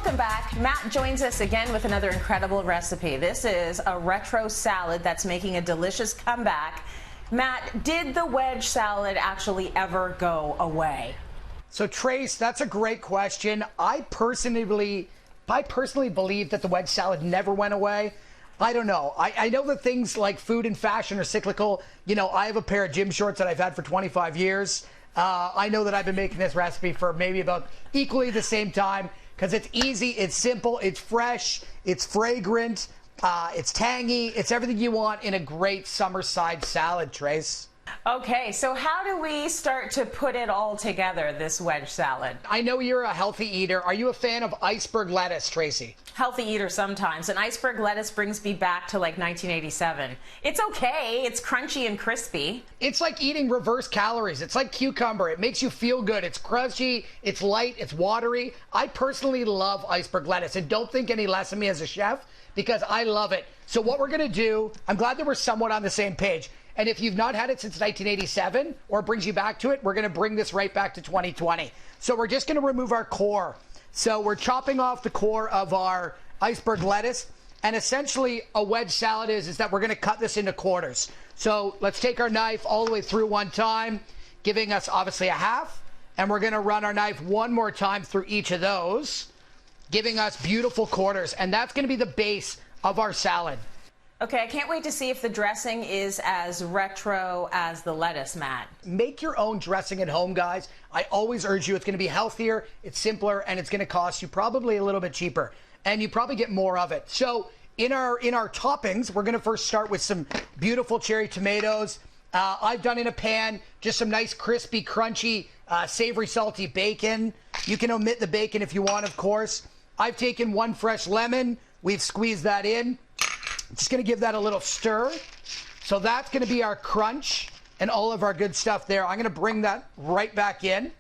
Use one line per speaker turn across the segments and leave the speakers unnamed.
Welcome back. Matt joins us again with another incredible recipe. This is a retro salad that's making a delicious comeback. Matt, did the wedge salad actually ever go away?
So Trace, that's a great question. I personally believe that the wedge salad never went away. I don't know. I know that things like food and fashion are cyclical. You know, I have a pair of gym shorts that I've had for 25 years. I know that I've been making this recipe for maybe about equally the same time because it's easy, it's simple, it's fresh, it's fragrant, it's tangy, it's everything you want in a great summer-side salad, Trace.
Okay, so how do we start to put it all together, this wedge salad?
I know you're a healthy eater. Are you a fan of iceberg lettuce, Tracy?
Healthy eater sometimes, and iceberg lettuce brings me back to like 1987. It's okay, it's crunchy and crispy.
It's like eating reverse calories. It's like cucumber. It makes you feel good. It's crunchy, it's light, it's watery. I personally love iceberg lettuce, and don't think any less of me as a chef because I love it. So what we're gonna do, I'm glad that we're somewhat on the same page. And if you've not had it since 1987 or it brings you back to it, we're gonna bring this right back to 2020. So we're just gonna remove our core. So we're chopping off the core of our iceberg lettuce. And essentially a wedge salad is that we're gonna cut this into quarters. So let's take our knife all the way through one time, giving us obviously a half. And we're gonna run our knife one more time through each of those, giving us beautiful quarters. And that's gonna be the base of our salad.
Okay, I can't wait to see if the dressing is as retro as the lettuce, Matt.
Make your own dressing at home, guys. I always urge you. It's going to be healthier, it's simpler, and it's going to cost you probably a little bit cheaper. And you probably get more of it. So in our toppings, we're going to first start with some beautiful cherry tomatoes. I've done in a pan just some nice crispy, crunchy, savory, salty bacon. You can omit the bacon if you want, of course. I've taken one fresh lemon. We've squeezed that in. Just going to give that a little stir. So that's going to be our crunch and all of our good stuff there. I'm going to bring that right back in.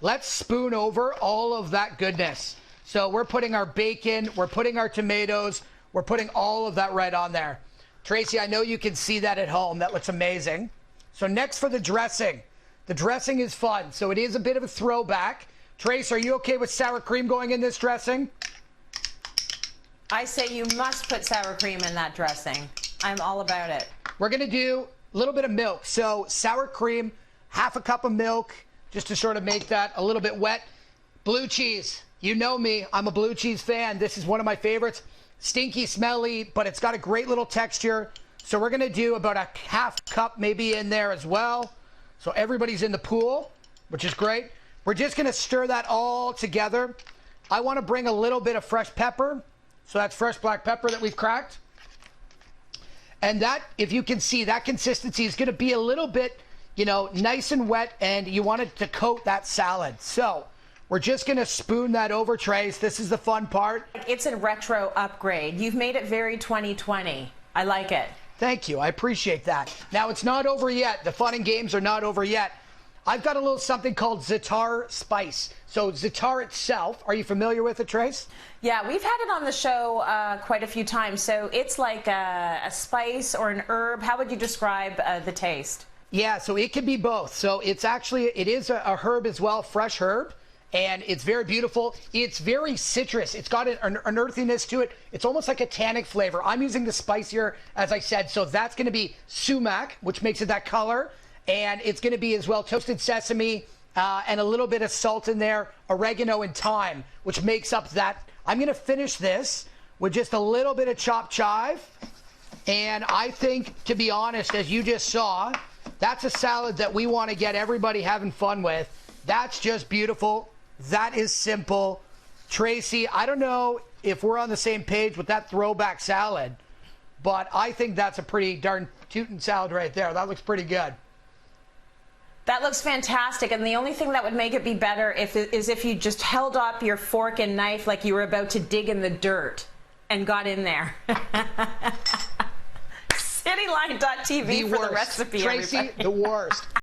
Let's spoon over all of that goodness. So we're putting our bacon, we're putting our tomatoes, we're putting all of that right on there. Tracy, I know you can see that at home. That looks amazing. So next for the dressing. The dressing is fun. So it is a bit of a throwback. Trace, are you okay with sour cream going in this dressing?
I say you must put sour cream in that dressing. I'm all about it.
We're going to do a little bit of milk. So sour cream, half a cup of milk, just to sort of make that a little bit wet. Blue cheese. You know me. I'm a blue cheese fan. This is one of my favorites. Stinky, smelly, but it's got a great little texture. So we're going to do about a half cup maybe in there as well. So everybody's in the pool, which is great. We're just going to stir that all together. I want to bring a little bit of fresh pepper. So that's fresh black pepper that we've cracked. And that, if you can see, that consistency is going to be a little bit, you know, nice and wet, and you want it to coat that salad. So we're just going to spoon that over, Trace. This is the fun part.
It's a retro upgrade. You've made it very 2020. I like it.
Thank you. I appreciate that. Now, it's not over yet. The fun and games are not over yet. I've got a little something called Zatar Spice. So Zatar itself, are you familiar with it, Trace?
Yeah, we've had it on the show quite a few times. So it's like a spice or an herb. How would you describe the taste?
Yeah, so it could be both. So it is a herb as well, fresh herb. And it's very beautiful. It's very citrus. It's got an earthiness to it. It's almost like a tannic flavor. I'm using the spice here, as I said. So that's going to be sumac, which makes it that color. And it's going to be as well toasted sesame and a little bit of salt in there, oregano and thyme, which makes up that. I'm going to finish this with just a little bit of chopped chive. And I think, to be honest, as you just saw, that's a salad that we want to get everybody having fun with. That's just beautiful. That is simple. Tracy, I don't know if we're on the same page with that throwback salad, but I think that's a pretty darn tootin' salad right there. That looks pretty good.
That looks fantastic, and the only thing that would make it be better is if you just held up your fork and knife like you were about to dig in the dirt and got in there. Cityline.tv for the recipe,
Tracy,
everybody.
the worst.